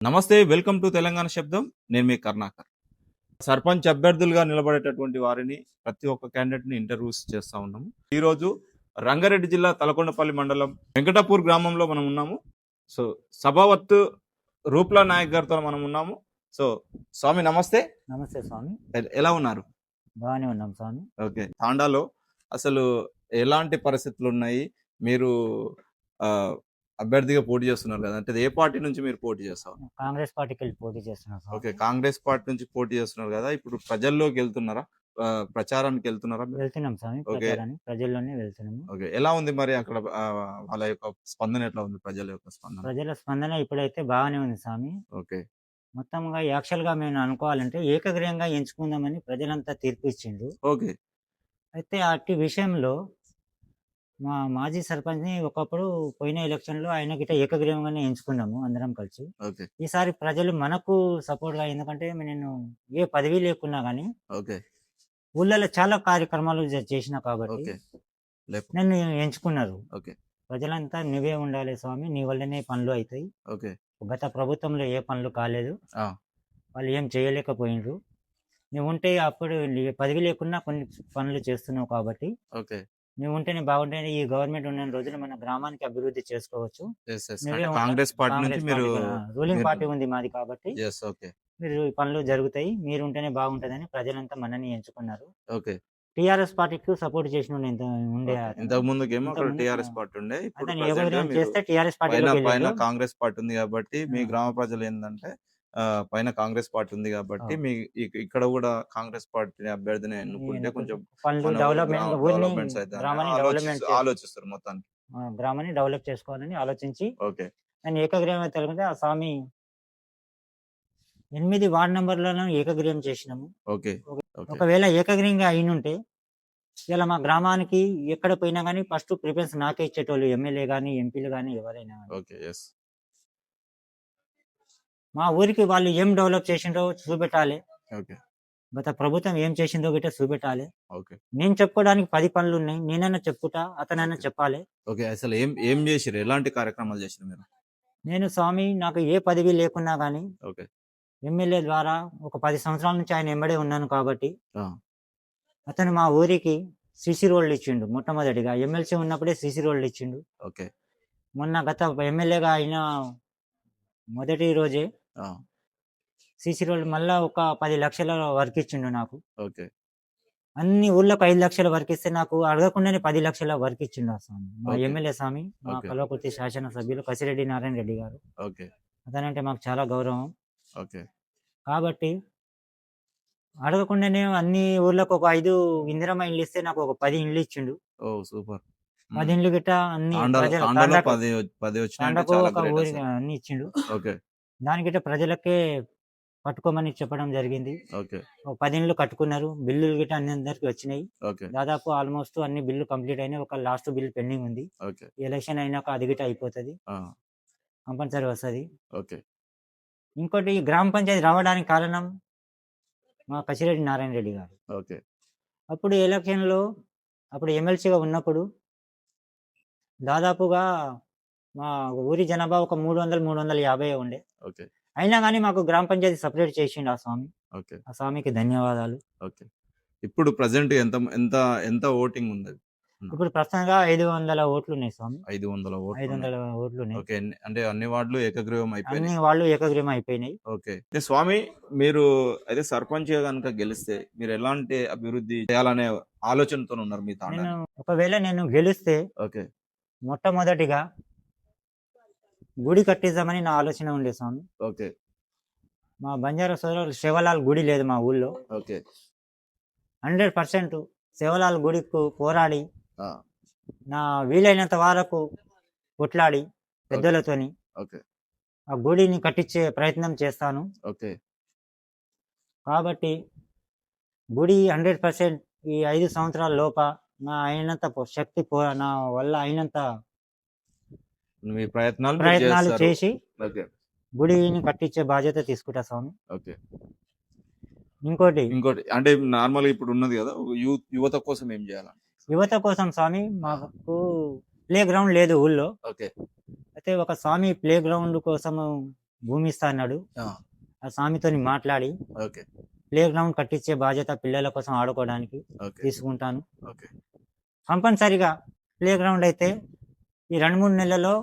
నమస్తే, welcome to Telangana శబ్దం. నేను మీ కర్ణాకర్. సర్పంచ్ అభ్యర్థులుగా నిలబడేటటువంటి వారిని ప్రతి ఒక్క క్యాండిడేట్ని ఇంటర్వ్యూస్ చేస్తూ ఉన్నాము. ఈరోజు రంగారెడ్డి జిల్లా తలకొండపల్లి మండలం వెంకటాపూర్ గ్రామంలో మనం ఉన్నాము. సో సభావత్ రూప్లా నాయక్ గారితో మనం ఉన్నాము. సో స్వామి నమస్తే. నమస్తే స్వామి. ఎలా ఉన్నారు? బాగానే ఉన్నాం స్వామి. ఓకే. తాండాలో అసలు ఎలాంటి పరిస్థితులు ఉన్నాయి? మీరు అభ్యర్థిగా పోటీ చేస్తున్నారు కదా, అంటే ఏ పార్టీ నుంచి మీరు పోటీ చేస్తారు? కాంగ్రెస్ పార్టీకి వెళ్ళి పోటీ చేస్తున్నాం. ఓకే, కాంగ్రెస్ పార్టీ నుంచి పోటీ చేస్తున్నారు కదా, ఇప్పుడు ప్రజల్లోకి వెళ్తున్నారా? ప్రచారానికి వెళ్తున్నారా? వెళ్తున్నాం స్వామి, ప్రజల్లోనే వెళ్తున్నాము. ఓకే, ఎలా ఉంది మరి అక్కడ వాళ్ళ యొక్క స్పందన ఎట్లా ఉంది? ప్రజల యొక్క స్పందన? ప్రజల స్పందన ఇప్పుడైతే బాగానే ఉంది స్వామి. ఓకే. మొత్తంగా యాక్చువల్ గా మేము అనుకోవాలంటే ఏకగ్రీయంగా ఎంచుకుందామని ప్రజలంతా తీర్పు ఇచ్చిండు. ఓకే. అయితే అట్టి విషయంలో మా మాజీ సర్పంచ్ని ఒకప్పుడు పోయిన ఎలక్షన్లో ఆయన గిట్ట ఏకగ్రీవంగానే ఎంచుకున్నాము అందరం కలిసి. ఓకే. ఈసారి ప్రజలు మనకు సపోర్ట్గా, ఎందుకంటే నేను ఏ పదవి లేకున్నా కానీ ఓకే ఊళ్ళలో చాలా కార్యక్రమాలు చేసిన కాబట్టి నన్ను ఎంచుకున్నారు. ఓకే. ప్రజలంతా నువ్వే ఉండాలి స్వామి, నీ వల్లనే పనులు అవుతాయి. ఓకే. గత ప్రభుత్వంలో ఏ పనులు కాలేదు, వాళ్ళు ఏం చేయలేకపోయినరు. నువ్వు ఉంటే అప్పుడు పదవి లేకున్నా కొన్ని పనులు చేస్తున్నావు కాబట్టి ఓకే, నువ్వు ఉంటేనే బాగుంటేనే ఈ గవర్నమెంట్ ఉన్న రోజులు మన గ్రామానికి అభివృద్ధి చేసుకోవచ్చు. కాంగ్రెస్ పార్టీ నుంచి మీరు రూలింగ్ పార్టీ ఉంది మాది కాబట్టి ఓకే, మీరు పనులు జరుగుతాయి, మీరు ఉంటేనే బాగుంటుందని ప్రజలంతా మనని ఎంచుకున్నారు. ఓకే. టిఆర్ఎస్ పార్టీకి సపోర్ట్ చేసిన ఉండే, ఇంతకు ముందుకేమో టిఆర్ఎస్ పార్టీ ఉండే, ఇప్పుడు చేస్తే టిఆర్ఎస్ పార్టీ పైన కాంగ్రెస్ పార్టీ ఉంది కాబట్టి మీ గ్రామ ప్రజలు ఏంటంటే పైన కాంగ్రెస్ పార్టీ ఉంది కాబట్టి మీ ఇక్కడ కూడా కాంగ్రెస్ పార్టీ అభ్యర్థిని ఎన్నుకుంటే కొంచెం డెవలప్మెంట్స్ ఆలోచిస్తారు, మొత్తానికి గ్రామాన్ని డెవలప్ చేసుకోవాలని ఆలోచించి ఓకే నేను ఏకగ్రీవం తెలుగుతే ఆ స్వామి 8 వార్డు నంబర్లను ఏకగ్రీవం చేసినాము. ఓకే. ఒకవేళ ఏకగ్రీవంగా అయినుంటే ఇలా మా గ్రామానికి ఎక్కడ పోయినా కానీ ఫస్ట్ ప్రిఫరెన్స్ నాకే ఇచ్చేటోళ్ళు, ఎమ్మెల్యే కానీ ఎంపీలు కానీ ఎవరైనా. ఓకే. ఎస్. మా ఊరికి వాళ్ళు ఏం డెవలప్ చేసిండో చూపెట్టాలి. ఓకే. గత ప్రభుత్వం ఏం చేసిందో గిట్ట చూపెట్టాలి. ఓకే. నేను చెప్పుకోవడానికి 10 పనులు ఉన్నాయి, నేనైనా చెప్పుకుంటా, అతనైనా చెప్పాలి. ఓకే. అసలు ఏం చేసిరు? ఎలాంటి కార్యక్రమాలు చేసిరు మీరు? నేను స్వామి నాకు ఏ పదవి లేకున్నా కానీ ఓకే, ఎమ్మెల్యే ద్వారా ఒక 10 సంవత్సరాల నుంచి ఆయన ఎంబడే ఉన్నాను కాబట్టి అతను మా ఊరికి సిసి రోడ్లు ఇచ్చిండు. మొట్టమొదటిగా ఎమ్మెల్సీ ఉన్నప్పుడే సిసి రోడ్లు ఇచ్చిండు. ఓకే. మొన్న గత ఎమ్మెల్యేగా అయిన మొదటి రోజే సిసి రోడ్లు మళ్ళా ఒక 10 లక్షల వర్క్ ఇచ్చిండు నాకు. ఓకే. అన్ని ఊళ్ళకు 5 లక్షల వర్క్ ఇస్తే నాకు అడగకుండానే 10 లక్షల వర్క్ ఇచ్చిండు ఆ స్వామి, మా ఎమ్మెల్యే స్వామి, మా కల్వకుర్తి శాసనసభ్యులు కసిరెడ్డి నారాయణ రెడ్డి గారు. ఓకే. అతనంటే మాకు చాలా గౌరవం. ఓకే. కాబట్టి అడగకుండానే అన్ని ఊర్లకు ఒక 5 ఇందిరమ్మ ఇండ్లు ఇస్తే నాకు ఒక 10 ఇండ్లు ఇచ్చిండు. ఓ సూపర్. 10 ఇండ్లు గిట్ట అన్ని ఊరికి అన్ని ఇచ్చిండు. ఓకే. దాని గిట్ట ప్రజలకే పట్టుకోమని చెప్పడం జరిగింది. ఓకే. 10 ఇండ్లు కట్టుకున్నారు. బిల్లులు గిట్ట అందరికి వచ్చినాయి. ఓకే. దాదాపు ఆల్మోస్ట్ అన్ని బిల్లు కంప్లీట్ అయినాయి. ఒక లాస్ట్ బిల్ పెండింగ్ ఉంది. ఓకే. ఎలక్షన్ అయినాక అది గిట్ట అయిపోతుంది, కంపల్సరీ వస్తుంది. ఓకే. ఇంకోటి గ్రామ పంచాయతీ రావడానికి కారణం మా కసిరెడ్డి నారాయణ రెడ్డి గారు. ఓకే. అప్పుడు ఎలక్షన్లో అప్పుడు ఎమ్మెల్సీగా ఉన్నప్పుడు దాదాపుగా మా ఊరి జనాభా ఒక 300-350 ఉండే. ఓకే. అయినా కానీ మాకు గ్రామ పంచాయతీ సపరేట్ చేసిండు ఆ స్వామి. ఓకే. ఆ స్వామికి ధన్యవాదాలు. ఓకే. ఇప్పుడు ప్రజెంట్ ఎంత ఎంత ఎంత ఓటింగ్ ఉంది? ఇప్పుడు ప్రస్తుతంగా 500 ఓట్లు ఉన్నాయి స్వామి. 500 ఓట్లు ఉన్నాయి. ఓకే. అంటే అన్ని వార్డులు ఏకగ్రీవం అయిపోయినాయి. అన్ని వాళ్ళు ఏకగ్రీవం అయిపోయినాయి. ఓకే. స్వామి, మీరు అయితే సర్పంచ్ కనుక గెలిస్తే మీరు ఎలాంటి అభివృద్ధి చేయాలనే ఆలోచనతో ఉన్నారు మీ తాండా? ఒకవేళ నేను గెలిస్తే ఓకే, మొట్టమొదటిగా గుడి కట్టిద్దామని నా ఆలోచన ఉండే స్వామి. ఓకే. మా బంజారా సోదరులు శివలాల్ గుడి లేదు మా ఊళ్ళో. ఓకే. 100% శివలాల్ గుడికి పోరాడి నా వీలైనంత వరకు కొట్లాడి పెద్దలతోని ఆ గుడిని కట్టించే ప్రయత్నం చేస్తాను. ఓకే. కాబట్టి గుడి 100% ఈ 5 సంవత్సరాల లోప నా అయినంత శక్తి నా వల్ల అయినంత ప్రయత్నాలు చేసి గుడిని కట్టించే బాధ్యత తీసుకుంటా స్వామి. ఓకే. ఇంకోటి అంటే నార్మల్ ఇప్పుడు ఉన్నది కదా, యువత కోసం ఏం చేయాలి? యువత కోసం స్వామి మాకు ప్లే గ్రౌండ్ లేదు ఊళ్ళో. ఓకే. అయితే ఒక స్వామి ప్లే గ్రౌండ్ కోసం భూమి ఇస్తా అన్నాడు. ఆ, ఆ స్వామితోని మాట్లాడి ఓకే ప్లే గ్రౌండ్ కట్టించే బాధ్యత పిల్లల కోసం ఆడుకోవడానికి ఓకే తీసుకుంటాను. ఓకే కంపల్సరిగా ప్లే గ్రౌండ్ అయితే ఈ 2-3 నెలల్లో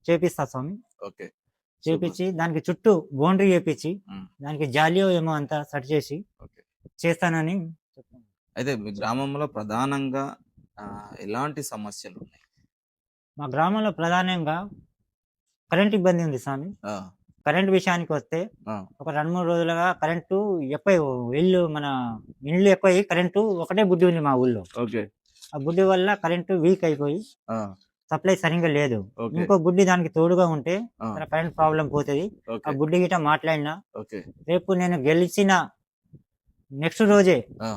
చేపిస్తా స్వామి. Okay super. చేపించి దానికి చుట్టూ బౌండరీ వేపించి ఉమ్, దానికి జాలియో ఏమో అంతా సెట్ చేసి ఓకే. చేస్తానని చెప్తాను. అయితే మీ గ్రామంలో ప్రధానంగా ఎలాంటి సమస్యలు ఉన్నాయి? మా గ్రామంలో ప్రధానంగా కరెంట్ ఇబ్బంది ఉంది స్వామి. ఆ, కరెంట్ విషయానికి వస్తే ఆ, ఒక 2-3 రోజులుగా కరెంటు ఎక్కువ మన ఇండ్లు ఎక్కువ కరెంటు ఒకటే బుడ్డి ఉంది మా ఊళ్ళో. ఓకే ఆ బుడ్డి వల్ల కరెంటు వీక్ అయిపోయి ఆ, సప్లై సరిగ్గా లేదు. ఓకే ఇంకో బుడ్డి దానికి తోడుగా ఉంటే ఆ, కరెంట్ ప్రాబ్లం పోతుంది. ఆ ఓకే బుడ్డి గిట మాట్లాడినా ఓకే రేపు నేను గెలిచిన నెక్స్ట్ రోజే ఆ,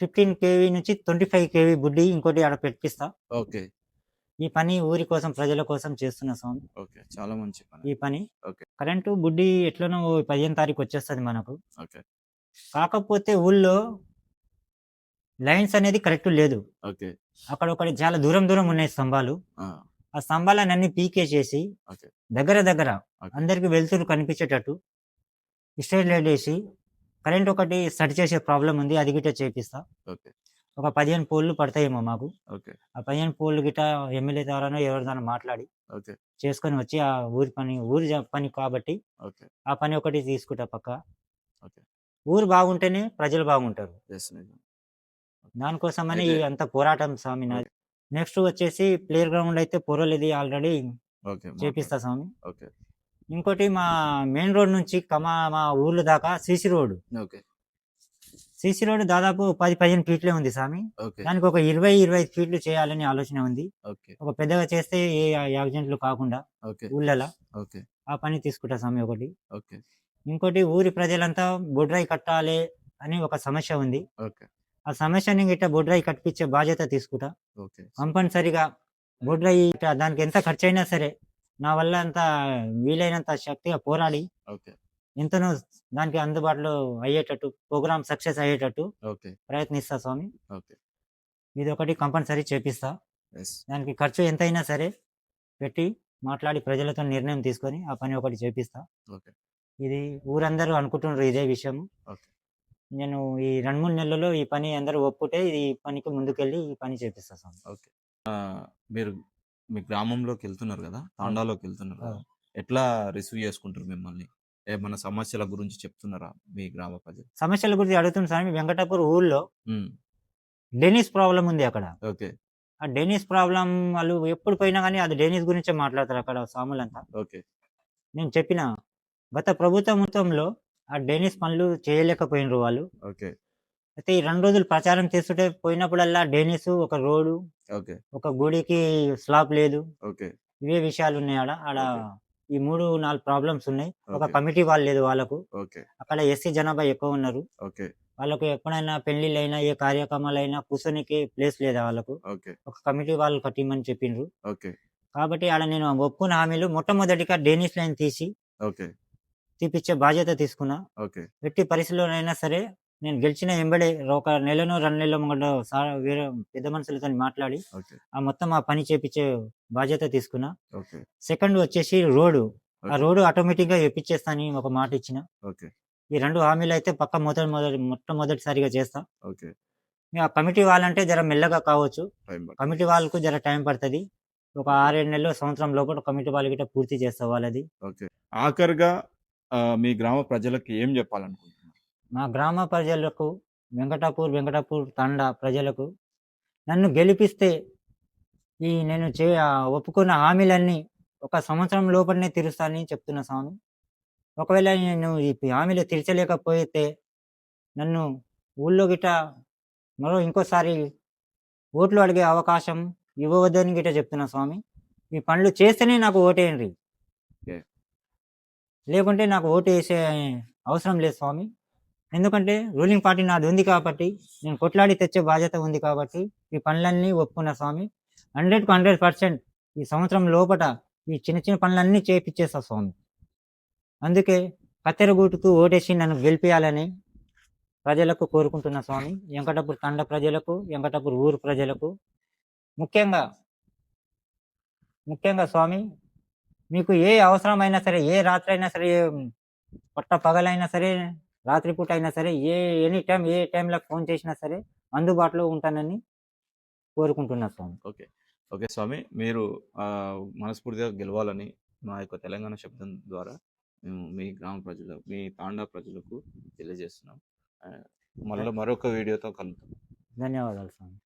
15 kV నుంచి 25 kV బుడ్డి ఇంకోటి ఆడ పెట్టిస్తా. ఓకే ఈ పని ఊరి కోసం ప్రజల కోసం చేస్తున్నా స్వామి. ఓకే చాలా మంచి పని. ఈ పని ఓకే కరెంటు బుడ్డి ఎట్లనో 15 తారీఖు వచ్చేస్తుంది మనకు. ఓకే కాకపోతే ఊళ్ళో లైన్స్ అనేది కరెక్ట్ లేదు. ఓకే అక్కడ ఒకటి చాలా దూరం దూరం ఉన్నాయి స్తంభాలు. ఆ, ఆ స్తంభాలను అన్ని పీకేసేసి ఓకే దగ్గర దగ్గర ఓకే అందరికి వెలుతురు కనిపించేటట్టు స్ట్రీట్ లైట్ వేసి కరెంట్ ఒకటి సెట్ చేసే ప్రాబ్లం ఉంది. అది గిట్ట చేపిస్తా. ఓకే ఒక 15 పోల్లు పడతాయేమో మాకు. ఓకే ఆ 15 పోల్లు గిట్ట ఎమ్మెల్యే ద్వారానో ఎవరిదానో మాట్లాడి ఓకే చేసుకొని వచ్చి ఆ ఊరి పని కాబట్టి ఓకే ఆ పని ఒకటి తీసుకుంటా పక్క. ఓకే ఊరు బాగుంటేనే ప్రజలు బాగుంటారు. ఎస్ నిజం. దానికోసమని అయితే- అంత పోరాటం స్వామి నాది. నెక్స్ట్ వచ్చేసి ప్లే గ్రౌండ్ అయితే పొరలేదు ఆల్రెడీ ఓకే చేపిస్తా స్వామి. ఓకే ఇంకోటి మా మెయిన్ రోడ్ నుంచి మా ఊర్ల దాకా CC road. Okay CC road దాదాపు 10-15 ఫీట్లే ఉంది స్వామి. ఓకే దానికి ఒక 20-25 ఫీట్లు చేయాలని ఆలోచన ఉంది. ఓకే ఒక పెద్దగా చేస్తే ఏ యాక్సిడెంట్లు కాకుండా ఓకే ఊళ్ళలో ఓకే ఆ పని తీసుకుంటా స్వామి ఒకటి. ఓకే ఇంకోటి ఊరి ప్రజలంతా బొడ్రాయి కట్టాలి అని ఒక సమస్య ఉంది. ఓకే ఆ సమస్యని గిట్ట బొడ్రాయి కట్టించే బాధ్యత తీసుకుంటా. ఓకే కంపల్సరిగా బొడ్రాయి దానికి ఎంత ఖర్చు అయినా సరే నా వల్ల అంత వీలైనంత శక్తిగా పోరాడి ఓకే ఎంతనో దానికి అందుబాటులో అయ్యేటట్టు ప్రోగ్రామ్ సక్సెస్ అయ్యేటట్టు ఓకే ప్రయత్నిస్తా స్వామి. ఓకే ఇది ఒకటి కంపల్సరీ చేపిస్తా. ఎస్ దానికి ఖర్చు ఎంతైనా సరే పెట్టి మాట్లాడి ప్రజలతో నిర్ణయం తీసుకొని ఆ పని ఒకటి చేపిస్తా. ఓకే ఇది ఊరందరూ అనుకుంటున్నారు ఇదే విషయం. ఓకే నేను ఈ 2-3 నెలల్లో ఈ పని అందరూ ఒప్పుకుంటే ఈ పనికి ముందుకెళ్ళి ఈ పని చేపిస్తా స్వామి. ఓకే మీరు మీ గ్రామంలోకి వెళ్తున్నారు కదా, తాండాలోకి వెళ్తున్నారు కదా, అవును. ఎట్లా రిసీవ్ చేసుకుంటారు మిమ్మల్ని? ఏమన్నా సమస్యల గురించి చెప్తున్నారా మీ గ్రామ ప్రజలు? సమస్యల గురించి అడుగుతున్న స్వామి. వెంకటాపూర్ ఊళ్ళో ఉమ్, డెనిస్ ప్రాబ్లం ఉంది అక్కడ. ఓకే ఆ డెనిస్ ప్రాబ్లం వాళ్ళు ఎప్పుడు పోయినా కానీ అది డెనిస్ గురించే మాట్లాడతారు అక్కడ స్వాములంతా. ఓకే నేను చెప్పిన గత ప్రభుత్వంలో ఆ డెనిస్ పనులు చేయలేకపోయినరు వాళ్ళు. ఓకే అయితే ఈ 2 రోజులు ప్రచారం చేస్తుంటే పోయినప్పుడల్లా డెనిస్ ఒక రోడ్డు, ఓకే ఒక గుడికి స్లాబ్ లేదు. ఓకే ఇవే విషయాలు ఉన్నాయి ఆడ. ఓకే. ఈ 3-4 ప్రాబ్లమ్స్ ఉన్నాయి. ఒక ఓకే. కమిటీ వాళ్ళు లేదు వాళ్ళకు. ఓకే అక్కడ ఎస్సీ జనాభా ఎక్కువ ఉన్నారు. ఓకే వాళ్ళకు ఎప్పుడైనా పెళ్లిళ్ళైనా ఏ కార్యక్రమాలైనా కూర్చొనికి ప్లేస్ లేదా వాళ్ళకు. ఓకే ఒక కమిటీ వాళ్ళు కట్టిమని చెప్పిండ్రు. ఓకే కాబట్టి ఆడ నేను ఒప్పుకున్న హామీలు మొట్టమొదటిగా డెనిస్ లైన్ ఓకే తీపిచ్చే బాధ్యత తీసుకున్నా. ఓకే ఎట్టి పరిస్థితుల్లోనైనా సరే నేను గెలిచిన ఎంబడే ఒక నెలనో 2 నెలల ముంగట వేరే పెద్ద మనుషులతో మాట్లాడి ఓకే ఆ పని చేపించే బాధ్యత తీసుకున్నా. ఓకే సెకండ్ వచ్చేసి రోడ్డు. ఆ ఓకే. రోడ్డు ఆటోమేటిక్గా ఎప్పించేస్తానని ఒక మాట ఇచ్చిన. ఓకే ఈ 2 హామీలు అయితే పక్క మొట్టమొదటిసారిగా చేస్తా. ఓకే ఇక ఆ కమిటీ వాళ్ళంటే జర మెల్లగా కావచ్చు. టైం పడుతుంది. కమిటీ వాళ్ళకు జర టైం పడుతుంది. ఒక 6-7 నెలలు సంవత్సరం లోపల కమిటీ వాళ్ళు గిట్ట పూర్తి చేస్తా వాళ్ళది. ఓకే ఆఖరిగా మీ గ్రామ ప్రజలకు ఏం చెప్పాలనుకుంటున్నారు? మా గ్రామ ప్రజలకు వెంకటాపూర్ తండా ప్రజలకు నన్ను గెలిపిస్తే నేను ఒప్పుకున్న హామీలన్నీ ఒక సంవత్సరం లోపలనే తీరుస్తానని చెప్తున్నా స్వామి. ఒకవేళ నేను ఈ హామీలు తీర్చలేకపోతే నన్ను ఊళ్ళో గిట్ట ఇంకోసారి ఓట్లు అడిగే అవకాశం ఇవ్వవద్దని గిట్ట చెప్తున్నా స్వామి. ఈ పనులు చేస్తేనే నాకు ఓటేయండి. Okay. లేకుంటే నాకు ఓటు వేసే అవసరం లేదు స్వామి. ఎందుకంటే రూలింగ్ పార్టీ నాది ఉంది కాబట్టి, నేను కొట్లాడి తెచ్చే బాధ్యత ఉంది కాబట్టి ఈ పనులన్నీ ఒప్పుకున్నా స్వామి. 100% ఈ సంవత్సరం లోపట ఈ చిన్న చిన్న పనులన్నీ చేపిచ్చేస్తా స్వామి. అందుకే కత్తెరగూటుకు ఓటేసి నన్ను గెలిపియాలని ప్రజలకు కోరుకుంటున్నా స్వామి. వెంకటాపూర్ తండ ప్రజలకు, వెంకటాపూర్ ఊరు ప్రజలకు ముఖ్యంగా స్వామి మీకు ఏ అవసరమైనా సరే, ఏ రాత్రైనా సరే, పట్ట పగలైనా సరే, రాత్రిపూట అయినా సరే, ఎనీ టైమ్ ఏ టైంలో ఫోన్ చేసినా సరే అందుబాటులో ఉంటానని కోరుకుంటున్నా స్వామి. ఓకే. ఓకే స్వామి. మీరు మనస్ఫూర్తిగా గెలవాలని మా యొక్క తెలంగాణ శబ్దం ద్వారా మేము మీ గ్రామ ప్రజలకు, మీ తాండా ప్రజలకు తెలియజేస్తున్నాం. మళ్ళా మరొక వీడియోతో కలుద్దాం. ధన్యవాదాలు స్వామి.